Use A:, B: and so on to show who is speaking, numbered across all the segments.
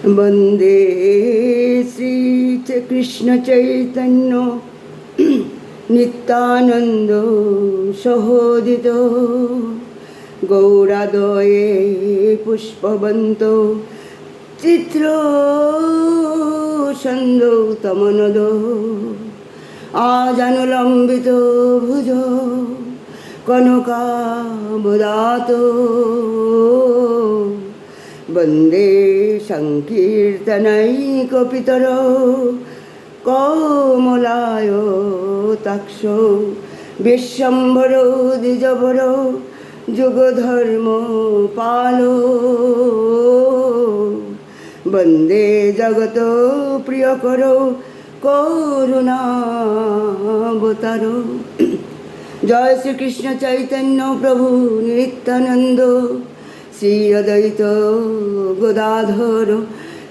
A: वंदे श्री कृष्ण चैतन्य नित्यानंद सहोदित गौरादये पुष्पवंत चित्र छंदो तमनद आजानुलंबित भुज कनकाबदातो वंदे संकीर्तनैकपितरो कमलायताक्षो विश्वम्भरो द्विजवरो जुगधर्म पालो वंदे जगत प्रियकरो करुणावतारो। जय श्री कृष्ण चैतन्य प्रभु नित्यानंद श्री अद्वैत गदाधर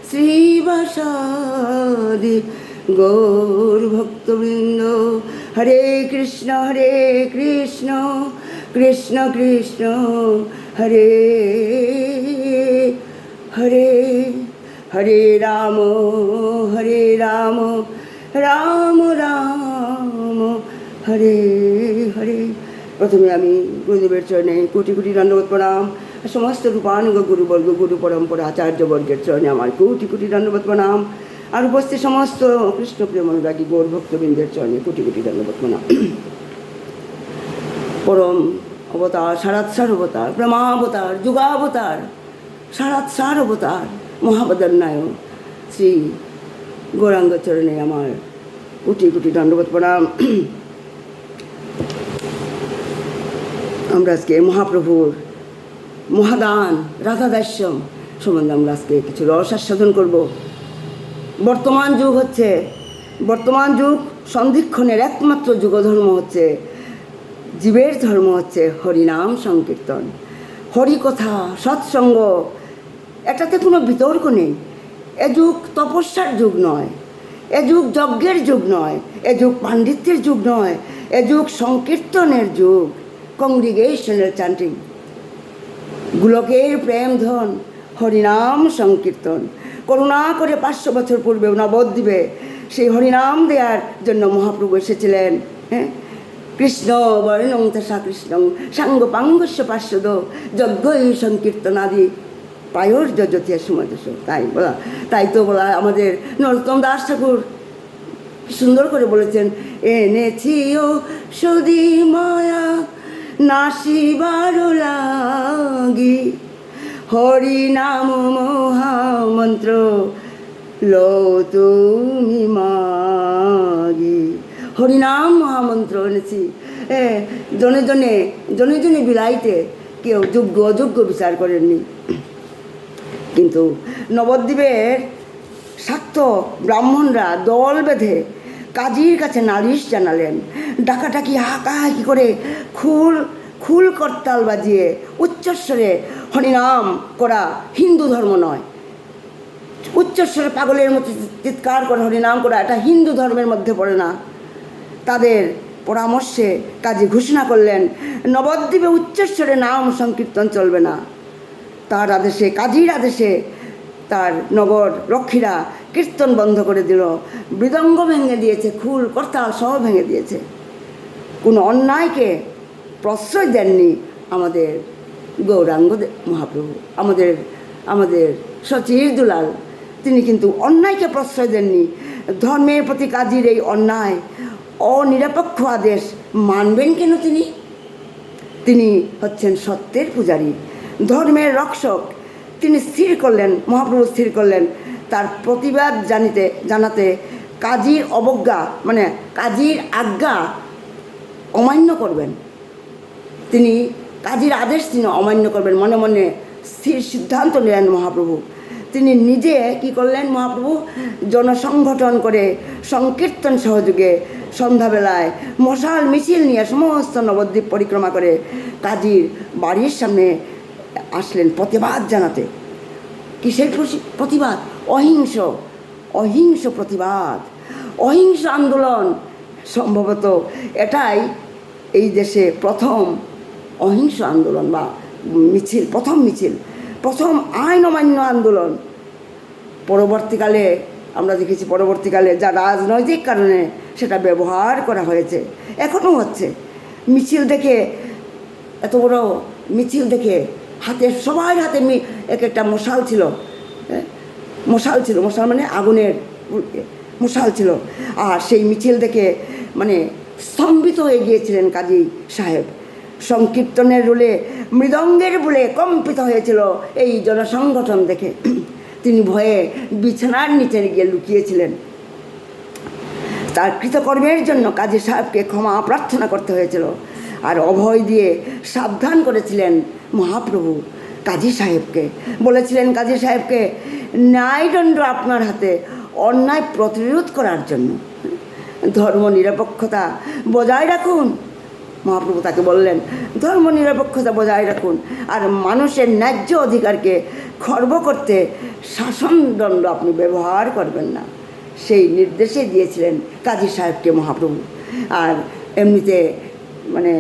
A: श्रीवासादि गौर भक्तवृंद। हरे कृष्ण कृष्ण कृष्ण हरे हरे, हरे राम राम राम हरे हरे। प्रथमे आमी गुरुदेवेर चरणे कोटि कोटि दंडवत प्रणाम। समस्त रूपानुग गुरुवर्ग गुरु परम्परा आचार्यवर्गेर चरणे आमार कोटि कोटि दंडवत प्रणाम। और उपस्थित समस्त कृष्ण प्रेम अनुरागी गौर भक्तबृंदेर चरणे कोटि कोटि दंडवत प्रणाम। परम अवतार सारात्सार अवतार ब्रह्मावतार जुगावतार सारात्सार अवतार महावदन्नाय श्री गौरांग चरणे आमार कोटि कोटि दंडवत प्रणाम। আমরা আজকে মহাপ্রভুর মহাদান রাধাদাস্যম সম্বন্ধে আমরা আজকে কিছু রসাস্বাদন করব। বর্তমান যুগ সন্ধিক্ষণের একমাত্র যুগধর্ম হচ্ছে, জীবের ধর্ম হচ্ছে হরিনাম সংকীর্তন, হরিকথা, সৎসঙ্গ। এটাতে কোনো বিতর্ক নেই। এ যুগ তপস্যার যুগ নয়, এ যুগ যজ্ঞের যুগ নয়, এ যুগ পাণ্ডিত্যের যুগ নয়, এ যুগ সংকীর্তনের যুগ, কংগ্রিগেশনাল চ্যান্টিং, গোলকের প্রেম ধন হরিনাম সংকীর্তন। করুণা করে 500 বছর পূর্বে নবদ্বীপে সেই হরিনাম দেওয়ার জন্য মহাপ্রভু এসেছিলেন। হ্যাঁ, কৃষ্ণ বর্ণং তথা কৃষ্ণং সাঙ্গপাঙ্গস্য পার্শ্বদ যজ্ঞই সংকীর্তনাদি পায়োর যজতিয়া সুমদস। তাই তো বলা আমাদের নরোত্তম দাস ঠাকুর সুন্দর করে বলেছেন, এনেছি ও সদি মায়া নাসিবার লাগি হরি নাম মহামন্ত্র লও তুমি মাগি। হরিনাম মহামন্ত্র এনেছি জনে জনে বিলাইতে, কেউ যোগ্য অযোগ্য বিচার করেননি। কিন্তু নবদ্বীপের শাক্ত ব্রাহ্মণরা দল বেঁধে কাজীর কাছে নালিশ জানালেন। ডাকাটাকি হাঁকাহাঁকি করে খুল করতাল বাজিয়ে উচ্চস্বরে হরিনাম করা হিন্দু ধর্ম নয়। উচ্চস্বরে পাগলের মতো চিৎকার করে হরিনাম করা এটা হিন্দু ধর্মের মধ্যে পড়ে না। তাদের পরামর্শে কাজী ঘোষণা করলেন, নবদ্বীপে উচ্চস্বরে নাম সংকীর্তন চলবে না। তার আদেশে, কাজীর আদেশে তার নগর রক্ষীরা কীর্তন বন্ধ করে দিল, মৃদঙ্গ ভেঙে দিয়েছে, খুল করতাল সহ ভেঙে দিয়েছে। কোনো অন্যায়কে প্রশ্রয় দেননি আমাদের গৌরাঙ্গ মহাপ্রভু, আমাদের সচির দুলাল। তিনি কিন্তু অন্যায়কে প্রশ্রয় দেননি। ধর্মের প্রতি কাজীর এই অন্যায় অনিরপেক্ষ আদেশ মানবেন কেন? তিনি হচ্ছেন সত্যের পূজারী, ধর্মের রক্ষক। তিনি স্থির করলেন, মহাপ্রভু স্থির করলেন তার প্রতিবাদ জানাতে কাজীর অবজ্ঞা মানে কাজীর আজ্ঞা অমান্য করবেন। তিনি কাজীর আদেশ তিনি অমান্য করবেন, মনে মনে স্থির সিদ্ধান্ত নিলেন মহাপ্রভু। তিনি নিজে কি করলেন? মহাপ্রভু জনসংগঠন করে সংকীর্তন সহযোগে সন্ধ্যাবেলায় মশাল মিছিল নিয়ে সমস্ত নবদ্বীপ পরিক্রমা করে কাজীর বাড়ির সামনে আসলেন প্রতিবাদ জানাতে। কিসের প্রতিবাদ? অহিংস প্রতিবাদ, অহিংস আন্দোলন। সম্ভবত এটাই এই দেশে প্রথম অহিংস আন্দোলন বা মিছিল, প্রথম আইন অমান্য আন্দোলন। পরবর্তীকালে আমরা দেখেছি, পরবর্তীকালে যা রাজনৈতিক কারণে সেটা ব্যবহার করা হয়েছে, এখনও হচ্ছে। মিছিল দেখে, এত বড় মিছিল দেখে হাতে, সবার হাতে এক একটা মশাল ছিল, মশাল মানে আগুনের মশাল ছিল। আর সেই মিছিল দেখে মানে স্তম্ভিত হয়ে গিয়েছিলেন কাজী সাহেব। সংকীর্তনের রোলে, মৃদঙ্গের বলে কম্পিত হয়েছিল এই জনসংগঠন দেখে। তিনি ভয়ে বিছানার নিচে গিয়ে লুকিয়েছিলেন। তার কৃতকর্মের জন্য কাজী সাহেবকে ক্ষমা প্রার্থনা করতে হয়েছিল। আর অভয় দিয়ে সাবধান করেছিলেন মহাপ্রভু কাজী সাহেবকে। বলেছিলেন কাজী সাহেবকে, ন্যায়দণ্ড আপনার হাতে, অন্যায় প্রতিরোধ করার জন্য ধর্ম নিরপেক্ষতা বজায় রাখুন। মহাপ্রভু তাকে বললেন, ধর্ম নিরপেক্ষতা বজায় রাখুন, আর মানুষের ন্যায্য অধিকারকে খর্ব করতে শাসনদণ্ড আপনি ব্যবহার করবেন না। সেই নির্দেশে দিয়েছিলেন কাজী সাহেবকে মহাপ্রভু। আর এমনিতে মানে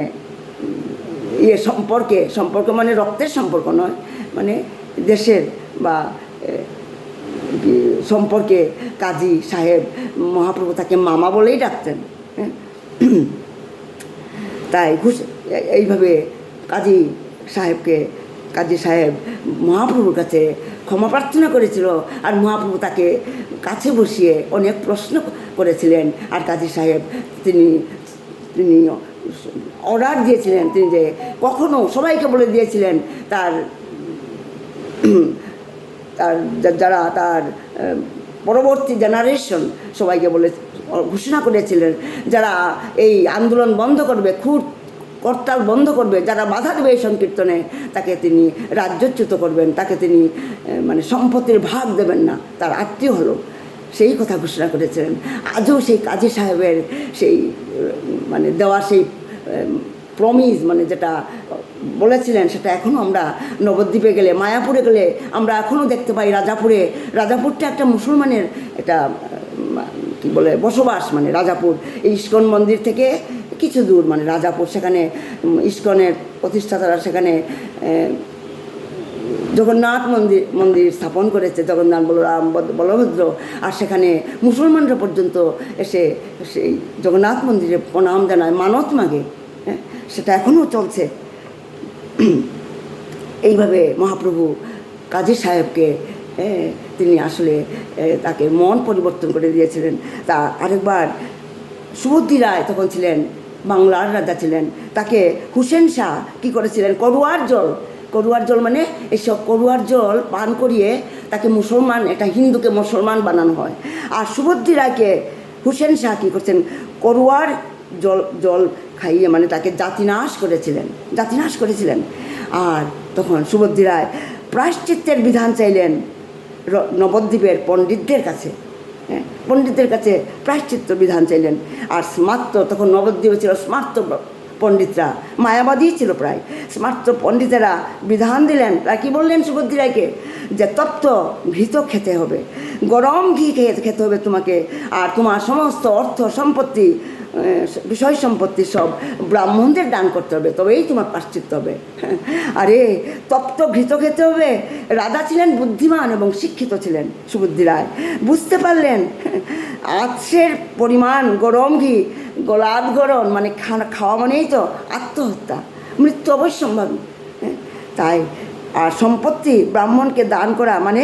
A: সম্পর্ক মানে রক্তের সম্পর্ক নয়, মানে দেশের বা সম্পর্কে কাজী সাহেব মহাপ্রভু তাকে মামা বলেই ডাকতেন। তাই এইভাবে কাজী সাহেব মহাপ্রভুর কাছে ক্ষমা প্রার্থনা করেছিল। আর মহাপ্রভু তাকে কাছে বসিয়ে অনেক প্রশ্ন করেছিলেন। আর কাজী সাহেব তিনি অর্ডার দিয়েছিলেন, তিনি যে কখনো সবাইকে বলে দিয়েছিলেন, তার যারা তার পরবর্তী জেনারেশন সবাইকে বলে ঘোষণা করেছিলেন, যারা এই আন্দোলন বন্ধ করবে, করতাল বন্ধ করবে, যারা বাধা দেবে এই সংকীর্তনে, তাকে তিনি রাজ্যচ্যুত করবেন, তাকে তিনি মানে সম্পত্তির ভাগ দেবেন না, তার আত্মীয় হলো, সেই কথা ঘোষণা করেছিলেন। আজও সেই কাজী সাহেবের সেই মানে দেওয়া সেই প্রমিস, মানে যেটা বলেছিলেন, সেটা এখনও আমরা নবদ্বীপে গেলে, মায়াপুরে গেলে আমরা এখনও দেখতে পাই। রাজাপুরটা একটা মুসলমানের একটা কি বলে বসবাস, মানে রাজাপুর এই ইস্কন মন্দির থেকে কিছু দূর, মানে রাজাপুর, সেখানে ইস্কনের প্রতিষ্ঠাতারা সেখানে জগন্নাথ মন্দির স্থাপন করেছে, জগন্নাথ বলরাম বলভদ্র। আর সেখানে মুসলমানরা পর্যন্ত এসে সেই জগন্নাথ মন্দিরে প্রণাম জানায়, মানত মাগে। সেটা এখনও চলছে। এইভাবে মহাপ্রভু কাজী সাহেবকে তিনি আসলে তাকে মন পরিবর্তন করে দিয়েছিলেন। তা আরেকবার সুবুদ্ধি রায় তখন ছিলেন, বাংলার রাজা ছিলেন, তাকে হুসেন শাহ কী করেছিলেন, করুয়ার জল মানে এইসব করুয়ার জল পান করিয়ে তাকে মুসলমান, এটা হিন্দুকে মুসলমান বানানো হয়। আর সুবুদ্ধি রায়কে হুসেন শাহ কী করছেন, করুয়ার জল খাইয়ে মানে তাকে জাতিনাশ করেছিলেন। আর তখন সুবুদ্ধি রায় প্রায়শ্চিত্তের বিধান চাইলেন নবদ্বীপের পণ্ডিতদের কাছে প্রায়শ্চিত্ত বিধান চাইলেন। আর স্মার্ত, তখন নবদ্বীপে ছিল স্মার্ত পণ্ডিতরা, মায়াবাদী ছিল প্রায়, স্মার্ত পণ্ডিতেরা বিধান দিলেন। তারা কী বললেন সুবুদ্ধি রায়কে, যে তপ্ত ঘৃত খেতে হবে, গরম ঘি খেতে হবে তোমাকে, আর তোমার সমস্ত অর্থ সম্পত্তি, বিষয় সম্পত্তি সব ব্রাহ্মণদের দান করতে হবে, তবেই তোমার প্রায়শ্চিত্ত হবে। আরে তপ্ত ঘৃত খেতে হবে। রাজা ছিলেন বুদ্ধিমান এবং শিক্ষিত ছিলেন সুবুদ্ধি রায়, বুঝতে পারলেন আঁচের পরিমাণ, গরম ঘি, গলাদ গরম মানে খাওয়া মানেই তো আত্মহত্যা, মৃত্যু অবশ্যম্ভাবী। তাই আর সম্পত্তি ব্রাহ্মণকে দান করা মানে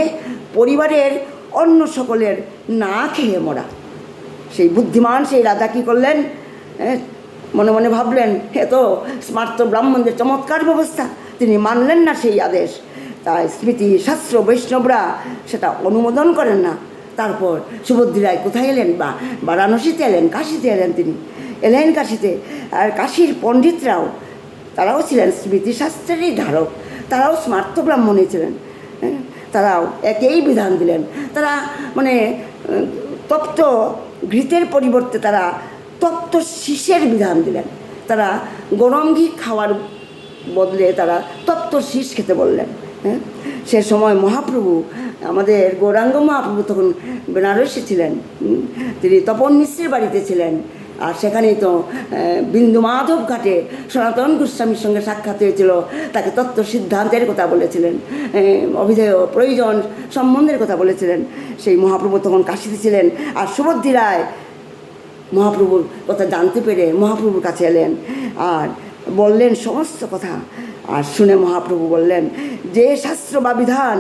A: পরিবারের অন্য সকলের না খেয়ে মরা। সেই বুদ্ধিমান সেই রাজা কী করলেন, মনে মনে ভাবলেন এ তো স্মার্ত ব্রাহ্মণদের চমৎকার ব্যবস্থা, তিনি মানলেন না সেই আদেশ। তাই স্মৃতি শাস্ত্র বৈষ্ণবরা সেটা অনুমোদন করেন না। তারপর সুবুদ্ধি রায় কোথায় এলেন, বারাণসীতে এলেন, কাশীতে এলেন, তিনি এলেন কাশীতে। আর কাশীর পণ্ডিতরাও, তারাও ছিলেন স্মৃতিশাস্ত্রেরই ধারক, তারাও স্মার্ত ব্রাহ্মণই ছিলেন। তারাও একই বিধান দিলেন। তারা মানে তপ্ত ঘৃতের পরিবর্তে তারা তপ্ত শীষের বিধান দিলেন। তারা গরম ঘি খাওয়ার বদলে তারা তপ্ত শীষ খেতে বললেন। সে সময় মহাপ্রভু, আমাদের গৌরাঙ্গ মহাপ্রভু তখন বেনারসে ছিলেন, তিনি তপন মিশ্রের বাড়িতে ছিলেন। আর সেখানেই তো বিন্দু মাধব ঘাটে সনাতন গোস্বামীর সঙ্গে সাক্ষাৎ হয়েছিল, তাকে তত্ত্ব সিদ্ধান্তের কথা বলেছিলেন, অভিধেয় প্রয়োজন সম্বন্ধের কথা বলেছিলেন। সেই মহাপ্রভু তখন কাশিতে ছিলেন, আর সুবুদ্ধি রায় মহাপ্রভুর কথা জানতে পেরে মহাপ্রভুর কাছে এলেন আর বললেন সমস্ত কথা। আর শুনে মহাপ্রভু বললেন, যে শাস্ত্র বা বিধান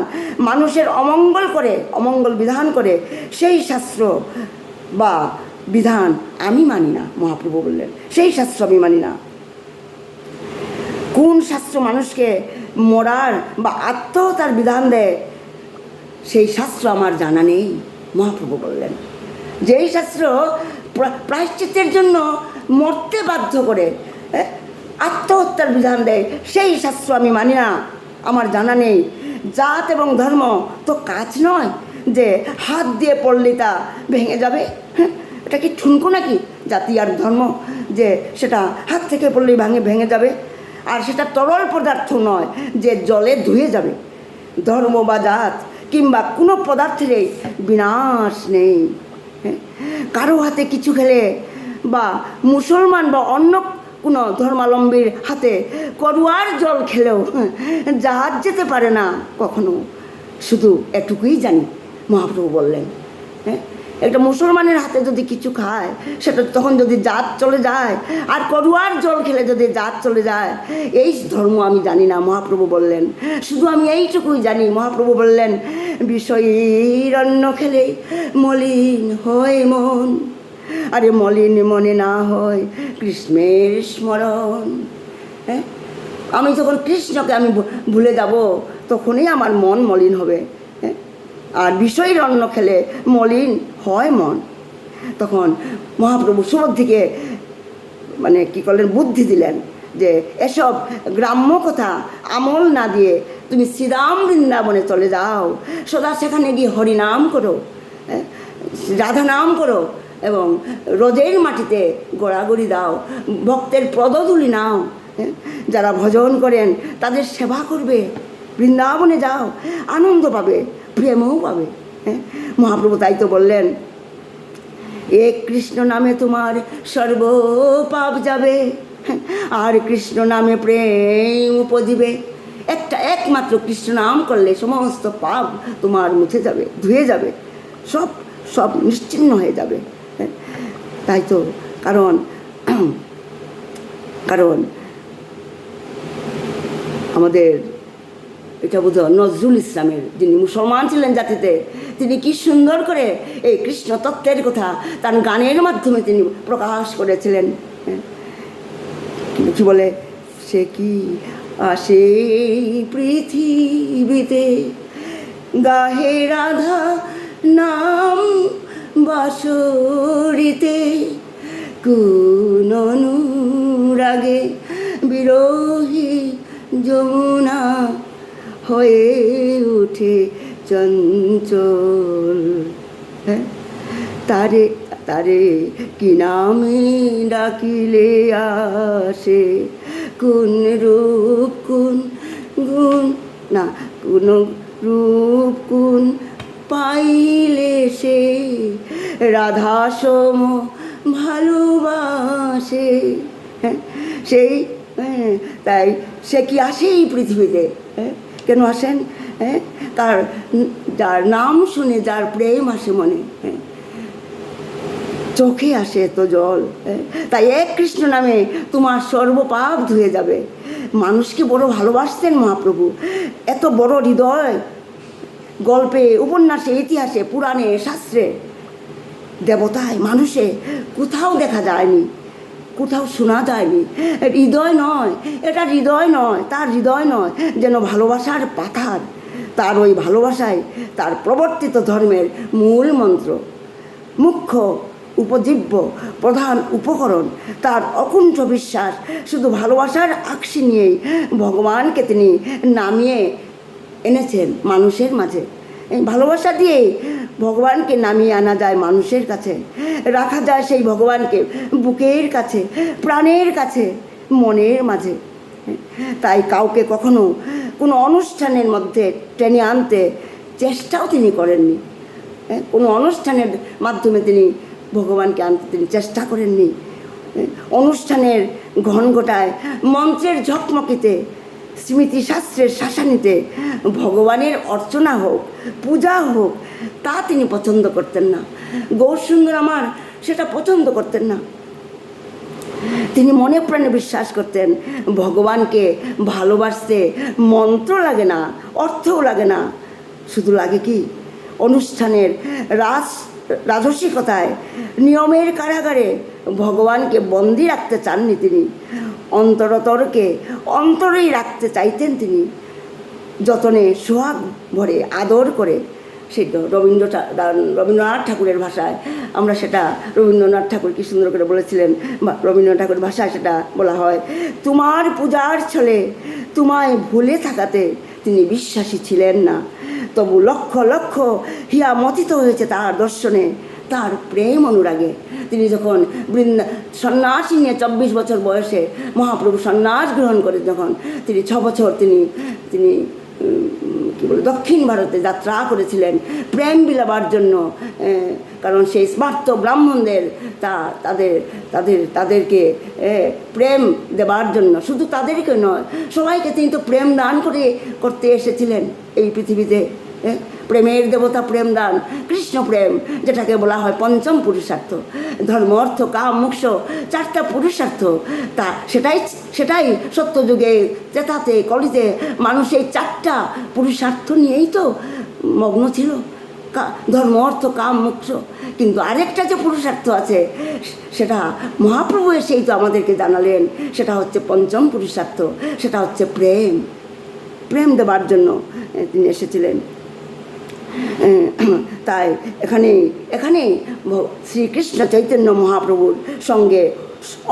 A: মানুষের অমঙ্গল করে, অমঙ্গল বিধান করে, সেই শাস্ত্র বা বিধান আমি মানি না। মহাপ্রভু বললেন, সেই শাস্ত্র আমি মানি না। কোন শাস্ত্র মানুষকে মরার বা আত্মহত্যার বিধান দেয়, সেই শাস্ত্র আমার জানা নেই। মহাপ্রভু বললেন, যেই শাস্ত্র প্রায়শ্চিত্তের জন্য মরতে বাধ্য করে, আত্মহত্যার বিধান দেয়, সেই শাস্ত্র আমি মানি না, আমার জানা নেই। জাত এবং ধর্ম তো কাজ নয় যে হাত দিয়ে পড়লে তা ভেঙে যাবে। এটা কি ঠুনকো নাকি জাতি আর ধর্ম, যে সেটা হাত থেকে পড়লেই ভেঙে যাবে? আর সেটা তরল পদার্থ নয় যে জলে ধুয়ে যাবে। ধর্ম বা জাত কিংবা কোনো পদার্থেরই বিনাশ নেই। কারো হাতে কিছু খেলে বা মুসলমান বা অন্য কোনো ধর্মাবলম্বীর হাতে করুয়ার জল খেলেও জাহাজ যেতে পারে না কখনো। শুধু এটুকুই জানি, মহাপ্রভু বললেন। একটা মুসলমানের হাতে যদি কিছু খায়, সেটা তখন যদি জাত চলে যায়, আর করুয়ার জল খেলে যদি জাত চলে যায়, এই ধর্ম আমি জানি না। মহাপ্রভু বললেন, শুধু আমি এইটুকুই জানি। মহাপ্রভু বললেন, বিষয়ীর অন্ন খেলে মলিন হয় মন, আরে মলিন মনে না হয় কৃষ্ণের স্মরণ। আমি যখন কৃষ্ণকে আমি ভুলে যাব, তখনই আমার মন মলিন হবে। আর বিষয়ের অন্ন খেলে মলিন হয় মন। তখন মহাপ্রভু সুবুদ্ধিকে মানে কী করলেন, বুদ্ধি দিলেন যে এসব গ্রাম্য কথা আমল না দিয়ে তুমি শ্রীরাম বৃন্দাবনে চলে যাও, সদা সেখানে গিয়ে হরিনাম করো, রাধা নাম করো, এবং রোজের মাটিতে গড়াগড়ি দাও, ভক্তের পদধূলি নাও, যারা ভজন করেন তাদের সেবা করবে, বৃন্দাবনে যাও, আনন্দ পাবে, প্রেমও পাবে। মহাপ্রভু তাই তো বললেন, এক কৃষ্ণ নামে তোমার সর্ব পাপ যাবে, আর কৃষ্ণ নামে প্রেম উপজিবে। একমাত্র কৃষ্ণ নাম করলে সমস্ত পাপ তোমার মুছে যাবে, ধুয়ে যাবে, সব নিশ্চিহ্ন হয়ে যাবে। তাই তো কারণ আমাদের এটা বোধ নজরুল ইসলামের, যিনি মুসলমান ছিলেন জাতিতে, তিনি কি সুন্দর করে এই কৃষ্ণ তত্ত্বের কথা তার গানের মাধ্যমে তিনি প্রকাশ করেছিলেন। কি বলে, সে কি আসে পৃথিবীতে, গাহে রাধা নাম বাঁশরিতে, কোন অনুরাগে বিরোহী যমুনা হয়ে উঠে চঞ্চল। তারে তারে কি নামে ডাকিলে আসে, কোন রূপ কোন গুণ, না কোন রূপ কোন পাইলে সে রাধা সম ভালোবাসে। সেই তাই সে কি আসে এই পৃথিবীতে? কেন আসেন? যার নাম শুনে যার প্রেম আসে মনে, চোখে আসে তো জল। তাই এক কৃষ্ণ নামে তোমার সর্বপাপ ধুয়ে যাবে। মানুষকে বড় ভালোবাসতেন মহাপ্রভু, এত বড় হৃদয়, গল্পে, উপন্যাসে, ইতিহাসে, পুরাণে, শাস্ত্রে, দেবতায়, মানুষে কোথাও দেখা যায়নি, কোথাও শোনা যায়নি। হৃদয় নয়, এটা হৃদয় নয়, তার হৃদয় নয়, যেন ভালোবাসার পাথার। তার ওই ভালোবাসায় তার প্রবর্তিত ধর্মের মূল মন্ত্র, মুখ্য উপজীব্য প্রধান উপকরণ, তার অকুণ্ঠ বিশ্বাস। শুধু ভালোবাসার আঁকশি নিয়েই ভগবানকে তিনি নামিয়ে এনেছেন মানুষের মাঝে। এই ভালোবাসা দিয়েই ভগবানকে নামিয়ে আনা যায় মানুষের কাছে, রাখা যায় সেই ভগবানকে বুকের কাছে, প্রাণের কাছে, মনের মাঝে। তাই কাউকে কখনো কোনো অনুষ্ঠানের মধ্যে টেনে আনতে চেষ্টাও তিনি করেননি। কোনো অনুষ্ঠানের মাধ্যমে তিনি ভগবানকে আনতে তিনি চেষ্টা করেননি। অনুষ্ঠানের ঘনঘটায়, মন্ত্রের ঝকমকিতে, স্মৃতিশাস্ত্রের শাসানিতে ভগবানের অর্চনা হোক, পূজা হোক, তা তিনি পছন্দ করতেন না। গৌরসুন্দর আমার সেটা পছন্দ করতেন না। তিনি মনে প্রাণে বিশ্বাস করতেন ভগবানকে ভালোবাসতে মন্ত্র লাগে না, অর্থও লাগে না, শুধু লাগে কি অনুষ্ঠানের রাজসিকতায়, নিয়মের কারাগারে ভগবানকে বন্দি রাখতে চাননি তিনি। অন্তরতরকে অন্তরেই রাখতে চাইতেন তিনি, যতনে সোহাগ ভরে আদর করে। সেই তো রবীন্দ্রনাথ ঠাকুরের ভাষায় আমরা সেটা, রবীন্দ্রনাথ ঠাকুর কি সুন্দর করে বলেছিলেন, রবীন্দ্রনাথ ঠাকুরের ভাষায় সেটা বলা হয়, তোমার পূজার ছলে তোমায় ভুলে থাকাতে তিনি বিশ্বাসী ছিলেন না, তবু লক্ষ লক্ষ হিয়া মথিত হয়েছে তার দর্শনে, তার প্রেম অনুরাগে। তিনি যখন সন্ন্যাসী নিয়ে 24 বছর বয়সে মহাপ্রভু সন্ন্যাস গ্রহণ করে, যখন তিনি 6 বছর তিনি দক্ষিণ ভারতে যাত্রা করেছিলেন প্রেম বিলাবার জন্য, কারণ সেই স্মার্ত ব্রাহ্মণদের তাদেরকে প্রেম দেবার জন্য, শুধু তাদেরকে নয় সবাইকে তিনি তো প্রেম দান করতে এসেছিলেন এই পৃথিবীতে। প্রেমের দেবতা প্রেম দান, কৃষ্ণ প্রেম, যেটাকে বলা হয় পঞ্চম পুরুষার্থ। ধর্ম, অর্থ, কাম, মোক্ষ, 4টা পুরুষার্থ। তা সেটাই সত্যযুগে, ত্রেতাতে, কলিতে মানুষ এই 4টা পুরুষার্থ নিয়েই তো মগ্ন ছিল, ধর্ম, অর্থ, কাম, মোক্ষ। কিন্তু আরেকটা যে পুরুষার্থ আছে সেটা মহাপ্রভু এসেই তো আমাদেরকে জানালেন, সেটা হচ্ছে পঞ্চম পুরুষার্থ, সেটা হচ্ছে প্রেম। প্রেম দেবার জন্য তিনি এসেছিলেন। তাই এখানেই শ্রীকৃষ্ণ চৈতন্য মহাপ্রভুর সঙ্গে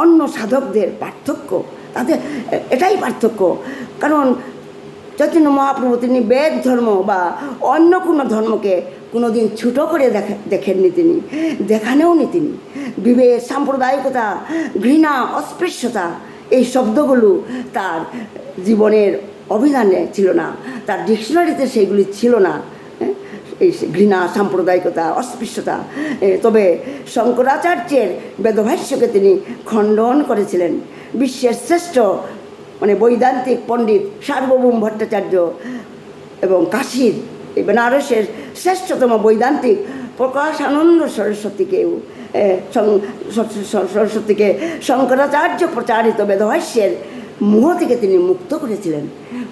A: অন্য সাধকদের পার্থক্য, তাদের এটাই পার্থক্য। কারণ চৈতন্য মহাপ্রভু তিনি বেদ ধর্ম বা অন্য কোনো ধর্মকে কোনো দিন ছোটো করে দেখেননি, তিনি দেখানেওনি। তিনি বিভেদ, সাম্প্রদায়িকতা, ঘৃণা, অস্পৃশ্যতা, এই শব্দগুলো তার জীবনের অভিধানে ছিল না, তার ডিকশনারিতে সেইগুলি ছিল না, এই ঘৃণা, সাম্প্রদায়িকতা, অস্পৃশ্যতা। তবে শঙ্করাচার্যের বেদভাষ্যকে তিনি খণ্ডন করেছিলেন। বিশ্বের শ্রেষ্ঠ বৈদান্তিক পণ্ডিত সার্বভৌম ভট্টাচার্য এবং কাশীর বেনারসের শ্রেষ্ঠতম বৈদান্তিক প্রকাশানন্দ সরস্বতীকে শঙ্করাচার্য প্রচারিত বেদভাষ্যের মোহ থেকে তিনি মুক্ত করেছিলেন।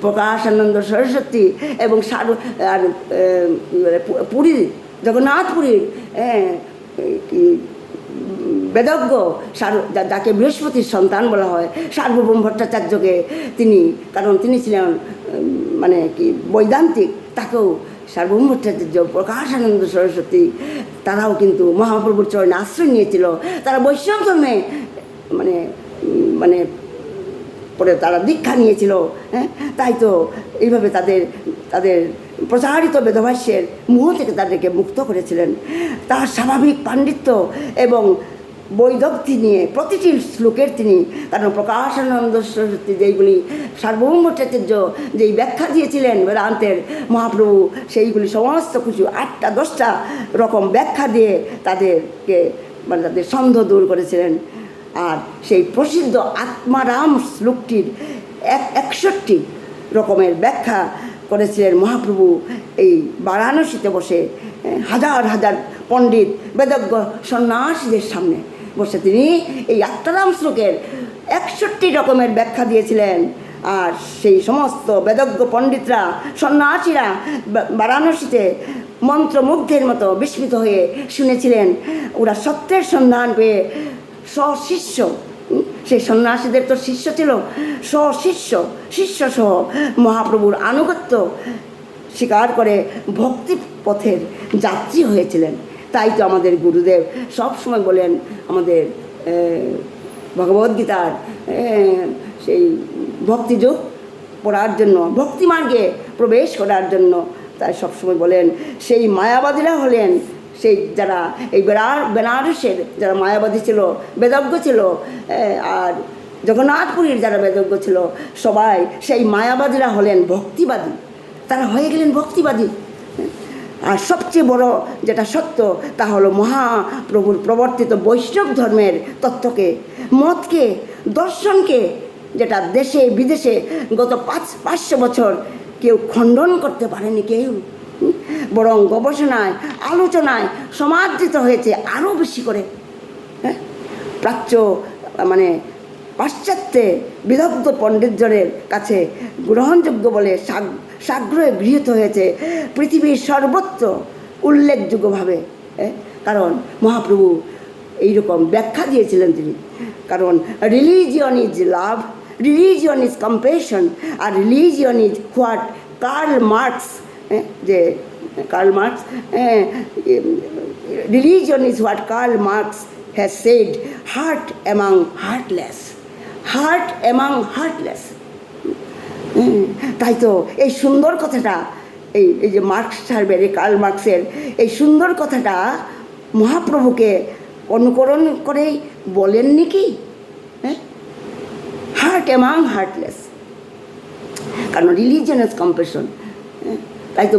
A: প্রকাশানন্দ সরস্বতী এবং পুরীর জগন্নাথপুরীর বেদজ্ঞ যাকে বৃহস্পতির সন্তান বলা হয় সার্বভৌম ভট্টাচার্যকে তিনি, কারণ তিনি ছিলেন বৈদান্তিক, তাকেও সার্বভৌম ভট্টাচার্য, প্রকাশানন্দ সরস্বতী, তারাও কিন্তু মহাপ্রভুর চরণে আশ্রয় নিয়েছিল। তারা বৈষ্ণব ধর্মে পরে তারা দীক্ষা নিয়েছিল। তাই তো এইভাবে তাদের প্রচারিত বেদভাষ্যের মোহ থেকে তাদেরকে মুক্ত করেছিলেন। তার স্বাভাবিক পাণ্ডিত্য এবং বৈদগ্ধি নিয়ে প্রতিটি শ্লোকের তিনি, কারণ প্রকাশানন্দ সরস্বতী যেইগুলি সার্বভৌম ভট্টাচার্য যেই ব্যাখ্যা দিয়েছিলেন বেদান্তের, মহাপ্রভু সেইগুলি সমস্ত কিছু 8টা 10টা রকম ব্যাখ্যা দিয়ে তাদেরকে তাদের সন্দেহ দূর করেছিলেন। আর সেই প্রসিদ্ধ আত্মারাম শ্লোকটির 61 রকমের ব্যাখ্যা করেছিলেন মহাপ্রভু এই বারাণসীতে বসে, হাজার হাজার পণ্ডিত বেদজ্ঞ সন্ন্যাসীদের সামনে বসে তিনি এই আত্মারাম শ্লোকের 61 রকমের ব্যাখ্যা দিয়েছিলেন। আর সেই সমস্ত বেদজ্ঞ পণ্ডিতরা, সন্ন্যাসীরা বারাণসীতে মন্ত্রমুগ্ধের মতো বিস্মিত হয়ে শুনেছিলেন। ওরা সত্যের সন্ধান পেয়ে স্বশিষ্য, সেই সন্ন্যাসীদের তো শিষ্য ছিল, শিষ্যসহ মহাপ্রভুর আনুগত্য স্বীকার করে ভক্তি পথের যাত্রী হয়েছিলেন। তাই তো আমাদের গুরুদেব সবসময় বলেন, আমাদের ভগবদ্গীতার সেই ভক্তিযোগ পড়ার জন্য, ভক্তিমার্গে প্রবেশ করার জন্য, তাই সবসময় বলেন সেই মায়াবাদীরা হলেন সেই যারা এই বেনারসের যারা মায়াবাদী ছিল, বেদজ্ঞ ছিল, আর জগন্নাথপুরীর যারা বেদজ্ঞ ছিল, সবাই সেই মায়াবাদীরা হলেন ভক্তিবাদী। তারা হয়ে গেলেন ভক্তিবাদী। আর সবচেয়ে বড় যেটা সত্য তা হলো মহাপ্রভুর প্রবর্তিত বৈষ্ণব ধর্মের তত্ত্বকে, মতকে, দর্শনকে, যেটা দেশে বিদেশে গত 500 বছর কেউ খণ্ডন করতে পারেনি কেউ, বরং গবেষণায়, আলোচনায় সমাদৃত হয়েছে আরও বেশি করে। হ্যাঁ, প্রাচ্য মানে পাশ্চাত্যে বিদগ্ধ পণ্ডিতজনের কাছে গ্রহণযোগ্য বলে সাগ্রহে গৃহীত হয়েছে পৃথিবীর সর্বত্র উল্লেখযোগ্যভাবে। কারণ মহাপ্রভু এইরকম ব্যাখ্যা দিয়েছিলেন তিনি। কারণ religion is love, religion is compassion, আর religion is what Karl Marx, যে Karl Marx, religion is what Karl Marx has said, heart among heartless, heart among heartless. তাই তো এই সুন্দর কথাটা, এই যে মার্কস সাহেবের, এই কার্ল মার্কসের এই সুন্দর কথাটা মহাপ্রভুকে অনুকরণ করেই বলেননি কি? হ্যাঁ, হার্ট অ্যামাং হার্টলেস, কারণ রিলিজিয়ন ইজ কম্পেশন। তাই তো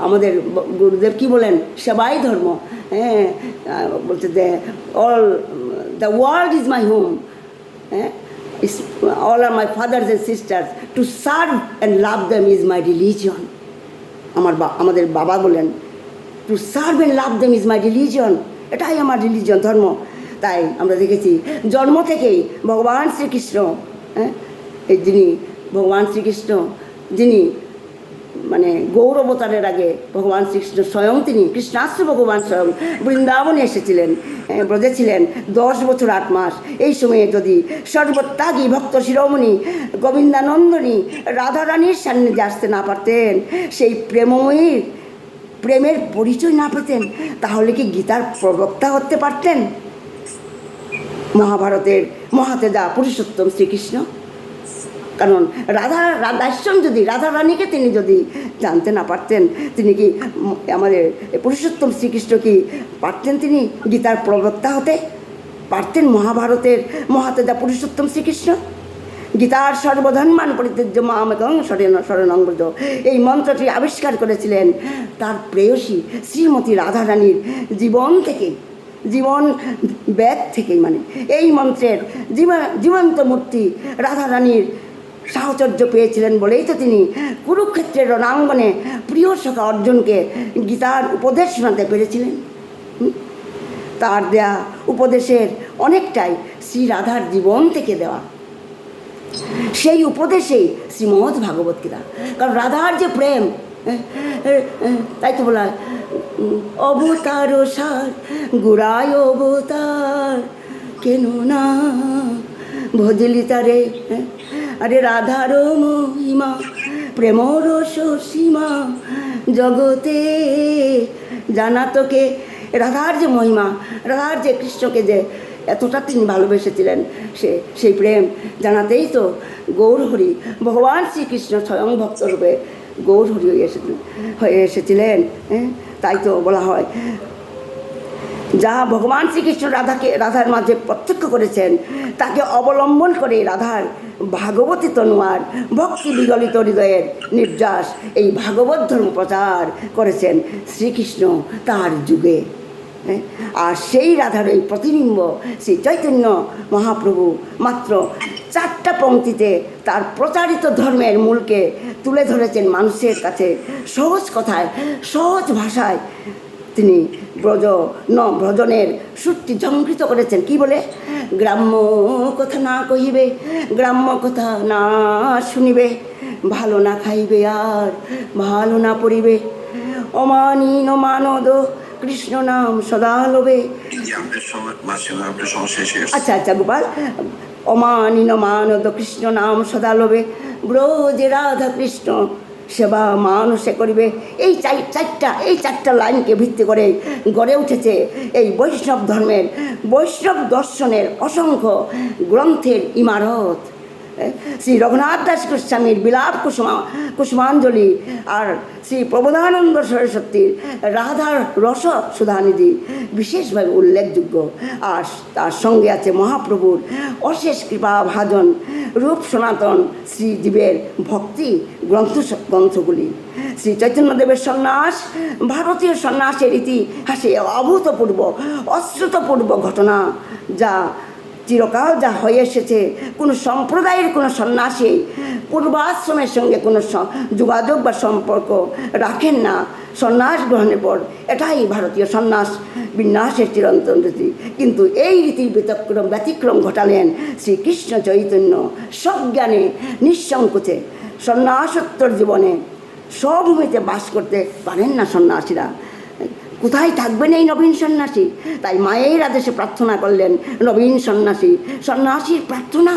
A: আমাদের গুরুদেব কি বলেন? সেবাই ধর্ম। হ্যাঁ, বলতে যে all the world is my home, হ্যাঁ, all are my fathers and sisters, to serve and love them is my religion. আমাদের বাবা বলেন, to serve and love them is my religion, এটাই আমার রিলিজিয়ন, ধর্ম। তাই আমরা দেখেছি জন্ম থেকেই ভগবান শ্রীকৃষ্ণ, হ্যাঁ, এই যিনি ভগবান শ্রীকৃষ্ণ, যিনি মানে গৌর অবতারের আগে ভগবান শ্রীকৃষ্ণ স্বয়ং, তিনি কৃষ্ণাস্ত্র ভগবান স্বয়ং বৃন্দাবনে এসেছিলেন, ব্রজে ছিলেন 10 বছর 8 মাস। এই সময়ে যদি সর্বত্যাগী ভক্ত শিরোমণি গোবিন্দানন্দনী রাধারানীর সান্নিধ্যে আসতে না পারতেন, সেই প্রেমময়ীর প্রেমের পরিচয় না পেতেন, তাহলে কি গীতার প্রবক্তা হতে পারতেন মহাভারতের মহাতেজা পুরুষোত্তম শ্রীকৃষ্ণ? কারণ রাধাশ্যাম যদি, রাধারানীকে তিনি যদি জানতে না পারতেন, তিনি কি আমাদের পুরুষোত্তম শ্রীকৃষ্ণ কি পারতেন তিনি গীতার প্রবক্তা হতে পারতেন? মহাভারতের মহাতেজা পুরুষোত্তম শ্রীকৃষ্ণ গীতার সর্বধর্মান পরিত্যজ্য মামেকং শরণং ব্রজ, এই মন্ত্রটি আবিষ্কার করেছিলেন তার প্রেয়সী শ্রীমতী রাধারানীর জীবন থেকেই, জীবন ব্যাগ থেকেই। মানে এই মন্ত্রের জীবন্ত মূর্তি রাধারানীর সাহচর্য পেয়েছিলেন বলেই তো তিনি কুরুক্ষেত্রের রণাঙ্গনে প্রিয় সখা অর্জুনকে গীতার উপদেশ শোনাতে পেরেছিলেন। তার দেয়া উপদেশের অনেকটাই শ্রী রাধার জীবন থেকে দেওয়া, সেই উপদেশেই শ্রীমদ্ ভাগবত গীতা। কারণ রাধার যে প্রেম, তাই তো বলা অবতার সার গুড়ায় অবতার কেন না ভজলি তারে, আরে রাধার মহিমা প্রেমর সীমা জগতে জানা তোকে। রাধার যে মহিমা, রাধার যে কৃষ্ণকে যে এতটা তিনি ভালোবেসেছিলেন, সেই প্রেম জানাতেই তো গৌরহরি ভগবান শ্রীকৃষ্ণ স্বয়ং ভক্তরূপে গৌরহরি হয়ে এসেছিলেন। তাই তো বলা হয়, যা ভগবান শ্রীকৃষ্ণ রাধার মাঝে প্রত্যক্ষ করেছেন, তাকে অবলম্বন করে রাধার ভাগবতী তনুয়ার ভক্তি বিগলিত হৃদয়ের নির্যাস এই ভাগবত ধর্ম প্রচার করেছেন শ্রীকৃষ্ণ তার যুগে। আর সেই রাধার এই প্রতিবিম্ব শ্রী চৈতন্য মহাপ্রভু মাত্র 4টা পংক্তিতে তার প্রচারিত ধর্মের মূলকে তুলে ধরেছেন মানুষের কাছে সহজ কথায়, সহজ ভাষায়। তিনি ভজনের সুরটি ঝঙ্কৃত করেছেন। কি বলে? গ্রাম্য কথা না কহিবে, গ্রাম্য কথা না শুনিবে, ভালো না খাইবে আর ভালো না পড়িবে, অমানিন মানদ কৃষ্ণ নাম সদা লোবে। আচ্ছা গোপাল, অমানিন মানদ কৃষ্ণ নাম সদা লোবে, ব্রজে রাধা কৃষ্ণ সেবা মানুষে করিবে। এই চারটা লাইনকে ভিত্তি করে গড়ে উঠেছে এই বৈষ্ণব ধর্মের, বৈষ্ণব দর্শনের অসংখ্য গ্রন্থের ইমারত। শ্রী রঘুনাথ দাস গোস্বামীর বিলাপ কুসুমাঞ্জলি আর শ্রী প্রবোধানন্দ সরস্বতীর রাধার রস সুধানিধি বিশেষভাবে উল্লেখযোগ্য। আর তার সঙ্গে আছে মহাপ্রভুর অশেষ কৃপা ভাজন রূপ সনাতন শ্রীজীবের ভক্তি গ্রন্থগুলি। শ্রী চৈতন্যদেবের সন্ন্যাস ভারতীয় সন্ন্যাসের ইতিহাসে অভূতপূর্ব অশ্রুতপূর্ব ঘটনা, যা চিরকাল যা হয়ে এসেছে। কোনো সম্প্রদায়ের কোনো সন্ন্যাসী পূর্বাশ্রমের সঙ্গে কোনো যোগাযোগ বা সম্পর্ক রাখেন না সন্ন্যাস গ্রহণের পর। এটাই ভারতীয় সন্ন্যাস বিন্যাসের চিরন্তন রীতি। কিন্তু এই রীতির ব্যতিক্রম ঘটালেন শ্রীকৃষ্ণ চৈতন্য সজ্ঞানে নিঃসংকোচে। সন্ন্যাসোত্তর জীবনে স্বভূমিতে বাস করতে পারেন না সন্ন্যাসীরা। কোথায় থাকবেন এই নবীন সন্ন্যাসী? তাই মায়ের আদেশে প্রার্থনা করলেন নবীন সন্ন্যাসী। সন্ন্যাসীর প্রার্থনা,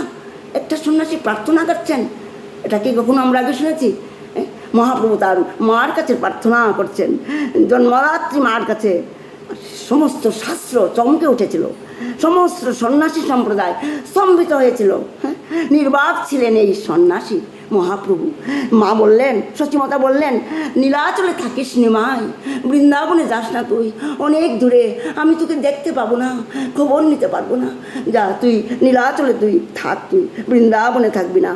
A: একটা সন্ন্যাসী প্রার্থনা করছেন, এটা কি কখনো আমরা আগে শুনেছি? মহাপ্রভু তার মার কাছে প্রার্থনা করছেন, জন্মদাত্রী মার কাছে। সমস্ত শাস্ত্র চমকে উঠেছিল, সমস্ত সন্ন্যাসী সম্প্রদায় স্তম্ভিত হয়েছিল। নির্বাক ছিলেন এই সন্ন্যাসী মহাপ্রভু। মা বললেন, সচিমতা বললেন, নীলাচলে থাকিস নিমাই, বৃন্দাবনে যাস না তুই, অনেক দূরে, আমি তোকে দেখতে পাবো না, খবর নিতে পারবো না, যা তুই নীলাচলে তুই থাক, তুই বৃন্দাবনে থাকবি না।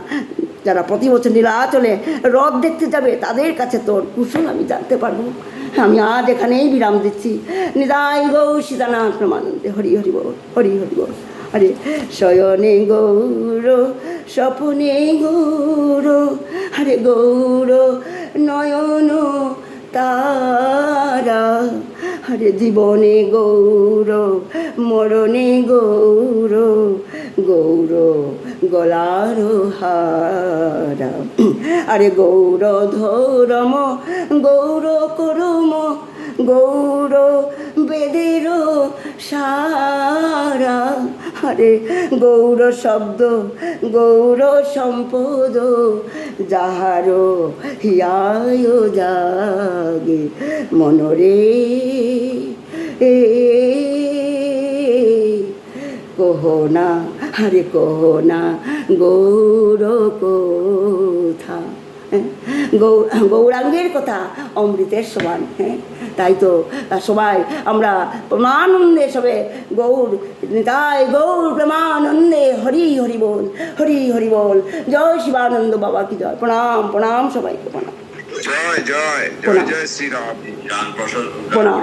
A: যারা প্রতি বছর নীলাচলে রথ দেখতে যাবে তাদের কাছে তোর কুশল আমি জানতে পারবো। আমি আজ এখানেই বিরাম দিচ্ছি। নিতাই গৌ সীতানাথ প্রমানন্দে। হরি হরি বল, হরি হরি বল। আরে শয়নে গৌর স্বপনে গৌর, হরে গৌর নয়ন তারা, হরে জীবনে গৌর মরণে গৌর, গৌর গলার হারা। আরে গৌর ধরম গৌর করম, গৌর বেদের সারা। আরে গৌর শব্দ গৌর সম্পদ, যাহার হিয়ায় জাগে মনরে কহনা, আরে কহনা গৌর কথা। গৌরাঙ্গের কথা অমৃতের সমান। তাই তো সবাই আমরা প্রেমানন্দে সবে গৌর তাই গৌর প্রেমানন্দে হরি হরি বল, হরি হরি বল। জয় শিবানন্দ বাবা কি জয়। প্রণাম প্রণাম, সবাইকে প্রণাম।
B: জয় জয় জয় জয় শ্রীরাম।
A: প্রণাম।